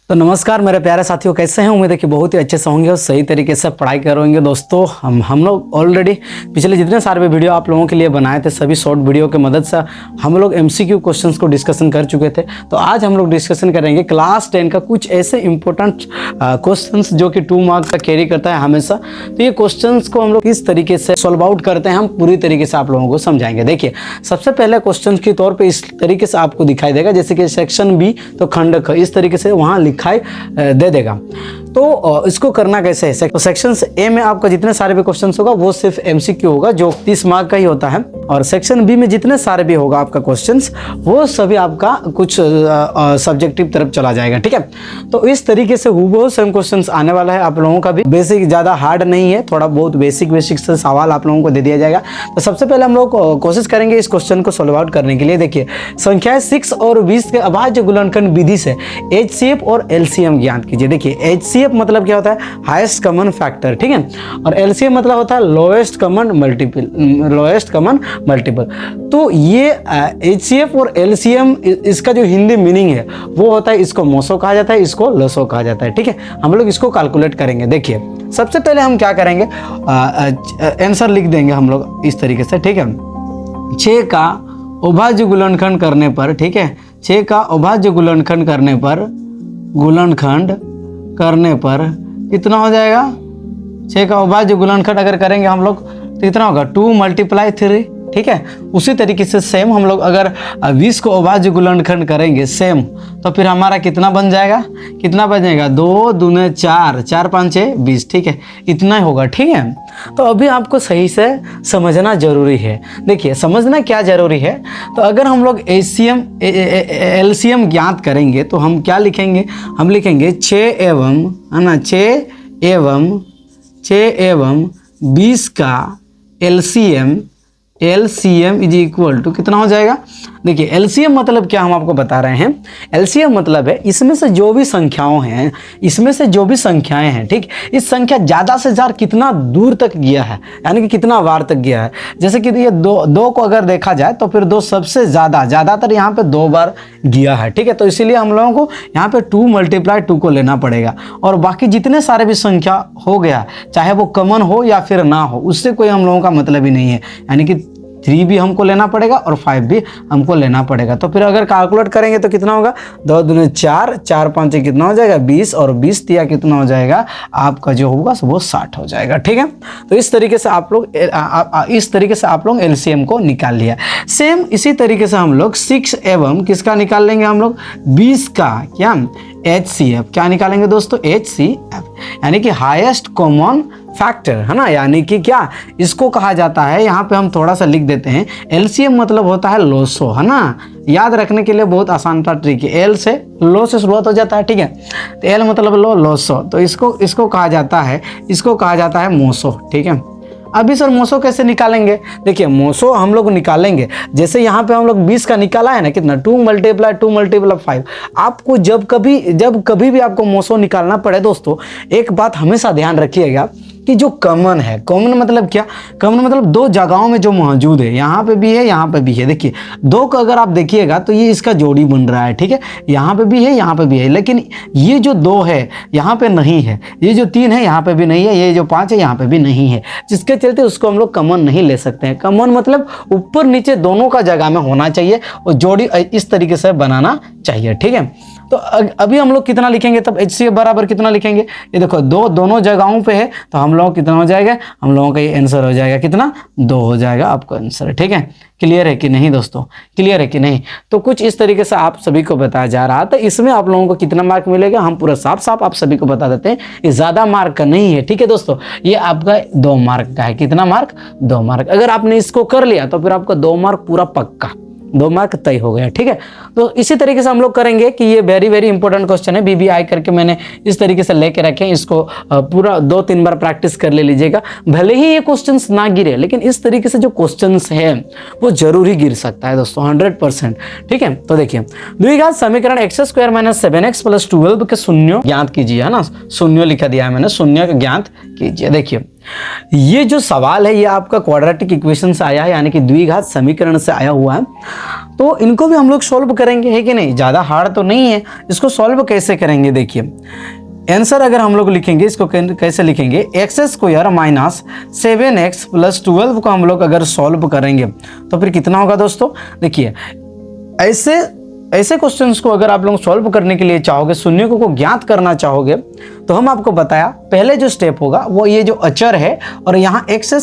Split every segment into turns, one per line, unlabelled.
तो नमस्कार मेरे प्यारे साथियों, कैसे हैं? उम्मीद है कि बहुत ही अच्छे से होंगे और सही तरीके से पढ़ाई करेंगे। दोस्तों हम लोग ऑलरेडी पिछले जितने सारे भी वीडियो आप लोगों के लिए बनाए थे, सभी शॉर्ट वीडियो की मदद से हम लोग एमसीक्यू क्वेश्चंस को डिस्कशन कर चुके थे। तो आज हम लोग डिस्कशन करेंगे क्लास 10 का कुछ ऐसे इंपॉर्टेंट क्वेश्चंस जो कि 2 मार्क्स का कैरी करता है हमेशा। तो ये क्वेश्चंस को हम लोग किस तरीके से सॉल्व आउट करते हैं, हम पूरी तरीके से आप लोगों को समझाएंगे। देखिए, सबसे पहले क्वेश्चन के तौर पर इस तरीके से आपको दिखाई देगा, जैसे कि सेक्शन बी तो खंड ख, इस तरीके से वहाँ लिखाई दे देगा। तो इसको करना कैसे है? तो सेक्शन ए में आपका जितने सारे भी क्वेश्चंस होगा वो सिर्फ एमसीक्यू होगा, जो 30 मार्क का ही होता है। और सेक्शन बी में जितने सारे भी होगा आपका क्वेश्चंस, वो सभी आपका कुछ सब्जेक्टिव तरफ चला जाएगा। ठीक है, तो इस तरीके से हूबहू सेम क्वेश्चंस आने वाला है आप लोगों का भी। बेसिक ज़्यादा हार्ड नहीं है, थोड़ा बहुत बेसिक से सवाल आप लोगों को दे दिया जाएगा। तो सबसे पहले हम लोग कोशिश करेंगे इस क्वेश्चन को सॉल्व आउट करने के लिए। देखिए, संख्याएं 6 और 20 के अभाज्य गुणनखंड विधि से एचसीएफ और एलसीएम ज्ञात कीजिए। देखिए, एचसीएफ मतलब क्या होता है? Highest common factor. ठीक है, और एलसीएम मतलब होता है लोएस्ट कॉमन मल्टीपल। तो ये एचसीएफ और एलसीएम, इसका जो हिंदी मीनिंग है वो होता है, इसको मोसो कहा जाता है, इसको लसो कहा जाता है। ठीक है, हम लोग इसको कैलकुलेट करेंगे। देखिए, सबसे पहले हम क्या करेंगे, आंसर लिख देंगे हम लोग इस तरीके से। ठीक है, 6 का अभाज्य गुणनखंड करने पर, ठीक है, 6 का अभाज्य गुणनखंड करने पर कितना हो जाएगा? 6 का अभाज्य गुणनखंड अगर करेंगे हम लोग तो कितना होगा? 2 × 3। ठीक है, उसी तरीके से सेम हम लोग अगर 20 को अभाज्य गुणनखंड करेंगे सेम, तो फिर हमारा कितना बन जाएगा? 2 दूने 4, 4 5 6 20। ठीक है, इतना ही होगा। ठीक है, तो अभी आपको सही से समझना जरूरी है। देखिए, समझना क्या जरूरी है, तो अगर हम लोग एलसीएम ज्ञात करेंगे तो हम क्या लिखेंगे? हम लिखेंगे 6 एवं 20 का एलसीएम इज इक्वल टू कितना हो जाएगा? देखिए, एलसीएम मतलब क्या हम आपको बता रहे हैं। एलसीएम मतलब है इसमें से जो भी संख्याएं हैं, ठीक, इस संख्या ज़्यादा से ज़्यादा कितना दूर तक गया है, यानी कि कितना बार तक गया है। जैसे कि ये दो को अगर देखा जाए तो फिर 2 सबसे ज़्यादातर यहाँ पे 2 बार गया है। ठीक है, तो इसीलिए हम लोगों को यहाँ पे 2 × 2 को लेना पड़ेगा। और बाकी जितने सारे भी संख्या हो गया, चाहे वो कॉमन हो या फिर ना हो, उससे कोई हम लोगों का मतलब ही नहीं है। यानी कि 3 भी हमको लेना पड़ेगा और 5 भी हमको लेना पड़ेगा। तो फिर अगर कैलकुलेट करेंगे तो कितना होगा? 2 दूने 4, 4 5 कितना हो जाएगा? 20, और 20 दिया कितना हो जाएगा? आपका जो होगा वो 60 हो जाएगा। ठीक है, तो इस तरीके से आप लोग एलसीएम को निकाल लिया। सेम इसी तरीके से हम लोग 6 एवं किसका निकाल लेंगे? हम लोग 20 का क्या एचसीएफ क्या निकालेंगे दोस्तों? एचसीएफ, यानी कि हाईएस्ट कॉमन फैक्टर, है ना। यानी कि क्या इसको कहा जाता है, यहाँ पे हम थोड़ा सा लिख देते हैं। एलसीएम मतलब होता है लोसो, है ना। याद रखने के लिए बहुत आसान सा ट्रिक है। एल से लो से शुरुआत हो जाता है। ठीक है, तो एल मतलब लोसो, तो इसको कहा जाता है मोसो। ठीक है, अभी सर मोसो कैसे निकालेंगे? देखिए, मोसो हम लोग निकालेंगे, जैसे यहाँ पे हम लोग 20 का निकाला है ना, कितना? 2 × 5। आपको जब कभी भी आपको मोसो निकालना पड़े दोस्तों, एक बात हमेशा ध्यान रखिएगा कि जो कॉमन है, कॉमन मतलब क्या? कॉमन मतलब 2 जगहों में जो मौजूद है, यहाँ पे भी है, यहाँ पे भी है। देखिए, 2 को अगर आप देखिएगा तो ये इसका जोड़ी बन रहा है। ठीक है, यहाँ पे भी है, यहाँ पे भी है, लेकिन ये जो 2 है यहाँ पे नहीं है, ये जो 3 है यहाँ पे भी नहीं है, ये जो 5 है यहाँ पे भी नहीं है, जिसके चलते उसको हम लोग कॉमन नहीं ले सकते हैं। कॉमन मतलब ऊपर नीचे दोनों का जगह में होना चाहिए और जोड़ी इस तरीके से बनाना चाहिए। ठीक है, तो अभी हम लोग कितना लिखेंगे तब? एचसीएफ बराबर कितना लिखेंगे? ये देखो, 2 दोनों जगहों पे है, तो हम लोग कितना हो जाएगा? हम लोगों का ये आंसर हो जाएगा कितना? 2 हो जाएगा आपका आंसर। ठीक है, क्लियर है कि नहीं दोस्तों? क्लियर है कि नहीं? तो कुछ इस तरीके से आप सभी को बताया जा रहा था। इसमें आप लोगों को कितना मार्क मिलेगा हम पूरा साफ आप सभी को बता देते हैं। ये ज़्यादा मार्क का नहीं है। ठीक है दोस्तों, ये आपका 2 मार्क का है। कितना मार्क? 2 मार्क। अगर आपने इसको कर लिया तो फिर आपका 2 मार्क पूरा पक्का, 2 मार्क तय हो गया। ठीक है, तो इसी तरीके से हम लोग करेंगे कि ये वेरी इंपॉर्टेंट क्वेश्चन है। बीबीआई करके मैंने इस तरीके से लेके रखे हैं, इसको पूरा 2-3 बार प्रैक्टिस कर ले लीजिएगा। भले ही ये क्वेश्चंस ना गिरे, लेकिन इस तरीके से जो क्वेश्चंस है वो जरूर ही गिर सकता है दोस्तों, 100%। ठीक है, तो देखिए, द्विघात समीकरण x² - 7x + 12 के शून्य ज्ञात कीजिए, है ना। शून्य लिखा दिया है मैंने, शून्य ज्ञात कीजिए। देखिए, ये जो सवाल है ये आपका क्वाड्रेटिक इक्वेशन से आया है, यानी कि द्विघात समीकरण से आया हुआ है। तो इनको भी हम लोग सॉल्व करेंगे, है कि नहीं, ज़्यादा हार्ड तो नहीं है। इसको सॉल्व कैसे करेंगे, देखिए आंसर अगर हम लोग लिखेंगे, इसको कैसे लिखेंगे, x square minus 7x plus 12 को हम लोग अगर सॉल्व करेंगे तो फिर कितना होगा दोस्तों। देखिए ऐसे क्वेश्चंस को अगर आप लोग सॉल्व करने के लिए चाहोगे, शून्य को ज्ञात करना चाहोगे, तो हम आपको बताया पहले जो स्टेप होगा वो ये जो अचर है और यहाँ एक्स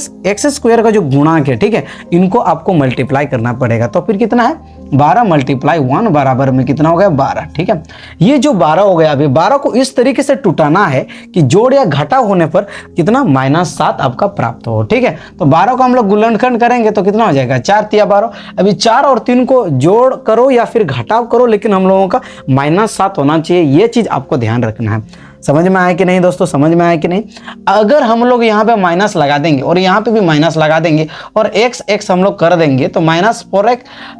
स्क्वायर का जो गुणांक है, ठीक है, इनको आपको मल्टीप्लाई करना पड़ेगा। तो फिर कितना है, 12 मल्टीप्लाई 1 बराबर में कितना हो गया, 12, ठीक है। ये जो 12 हो गया, अभी 12 को इस तरीके से टूटाना है कि जोड़ या घटा होने पर कितना -7 आपका प्राप्त हो, ठीक है। तो 12 को हम लोग गुणनखंड करेंगे तो कितना हो जाएगा, 4 तिया 12। अभी 4 और 3 को जोड़ करो या फिर घटाव करो, लेकिन हम लोगों का -7 होना चाहिए, ये चीज आपको ध्यान रखना है। समझ में आया कि नहीं दोस्तों, समझ में आया कि नहीं। अगर हम लोग यहाँ पे माइनस लगा देंगे और यहाँ पे भी माइनस लगा देंगे और x हम लोग कर देंगे तो -4x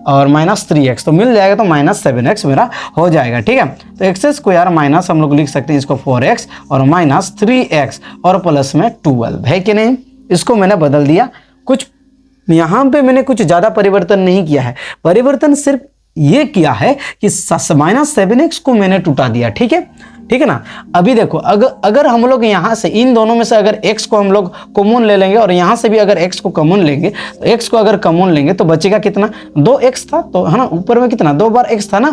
और -3x तो मिल जाएगा, तो -7x मेरा हो जाएगा, ठीक है। तो एक्स स्क्वायर माइनस हम लोग लिख सकते हैं इसको 4x और -3x और प्लस में 12, है कि नहीं। इसको मैंने बदल दिया, कुछ यहाँ पे मैंने कुछ ज़्यादा परिवर्तन नहीं किया है, परिवर्तन सिर्फ ये किया है कि -7x को मैंने टूटा दिया, ठीक है ना। अभी देखो अगर हम लोग यहाँ से इन दोनों में से अगर x को हम लोग कॉमन ले लेंगे और यहाँ से भी अगर x को कॉमन लेंगे, तो x को अगर कॉमन लेंगे तो बचेगा कितना, 2x था, तो है ना, ऊपर में कितना 2 बार x था ना।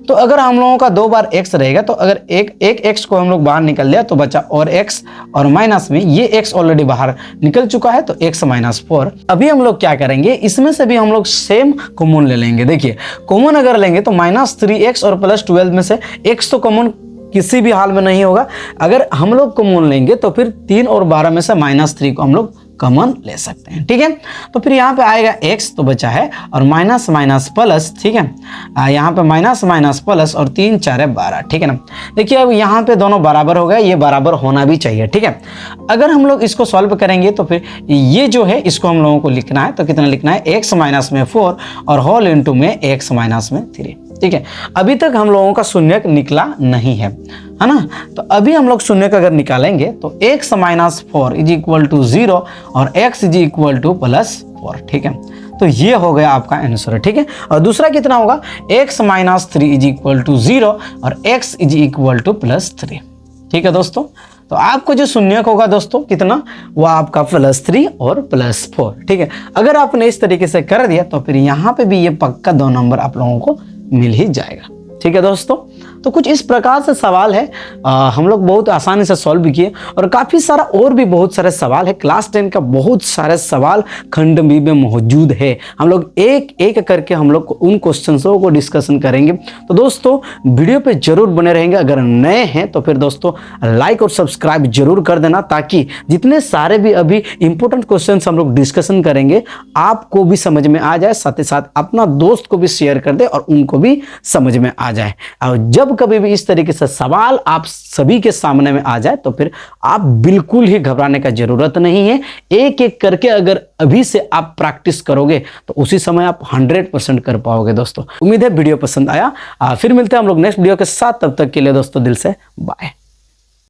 तो अगर हम लोगों का 2 बार x रहेगा तो अगर एक x को हम लोग बाहर निकल लिया तो बचा और x और माइनस में ये x ऑलरेडी बाहर निकल चुका है तो x -4। अभी हम लोग क्या करेंगे, इसमें से भी हम लोग सेम कॉमन ले लेंगे। देखिए कॉमन अगर लेंगे तो -3x और +12 में से x तो कॉमन किसी भी हाल में नहीं होगा। अगर हम लोग कॉमन लेंगे तो फिर 3 और 12 में से -3 को हम लोग कॉमन ले सकते हैं, ठीक है। तो फिर यहाँ पे आएगा x तो बचा है और माइनस माइनस प्लस, ठीक है, यहाँ पे माइनस माइनस प्लस और 3 4 12, ठीक है ना। देखिए अब यहाँ पे दोनों बराबर हो गए, ये बराबर होना भी चाहिए, ठीक है। अगर हम लोग इसको सॉल्व करेंगे तो फिर ये जो है इसको हम लोगों को लिखना है, तो कितना लिखना है, x माइनस में 4 और होल इंटू में x माइनस में 3, ठीक है। अभी तक हम लोगों का शून्यक निकला नहीं है ना। तो अभी हम लोग शून्यक अगर निकालेंगे तो x -4 इज इक्वल टू 0 और x इज इक्वल टू +4, ठीक है। तो ये हो गया आपका आंसर, ठीक है। और दूसरा कितना होगा, x -3 इज इक्वल टू 0 और x इज इक्वल टू +3, ठीक है दोस्तों। तो आपको जो शून्यक होगा दोस्तों कितना, वो आपका +3 और +4, ठीक है। अगर आपने इस तरीके से कर दिया तो फिर यहाँ पे भी ये पक्का 2 नंबर आप लोगों को मिल ही जाएगा, ठीक है दोस्तों। तो कुछ इस प्रकार से सवाल है, हम लोग बहुत आसानी से सॉल्व किए और काफ़ी सारा और भी बहुत सारे सवाल है। क्लास 10 का बहुत सारे सवाल खंड बी में मौजूद है। हम लोग एक एक करके हम लोग उन क्वेश्चंसों को डिस्कशन करेंगे। तो दोस्तों वीडियो पे जरूर बने रहेंगे। अगर नए हैं तो फिर दोस्तों लाइक और सब्सक्राइब जरूर कर देना, ताकि जितने सारे भी अभी इंपॉर्टेंट क्वेश्चन हम लोग डिस्कशन करेंगे आपको भी समझ में आ जाए, साथ ही साथ अपना दोस्त को भी शेयर कर दे और उनको भी समझ में आ जाए। और जब कभी भी इस तरीके से सवाल आप सभी के सामने में आ जाए तो फिर आप बिल्कुल ही घबराने का जरूरत नहीं है। एक एक करके अगर अभी से आप प्रैक्टिस करोगे तो उसी समय आप 100% कर पाओगे दोस्तों। उम्मीद है वीडियो पसंद आया। फिर मिलते हैं हम लोग नेक्स्ट वीडियो के साथ, तब तक के लिए दोस्तों दिल से बाय।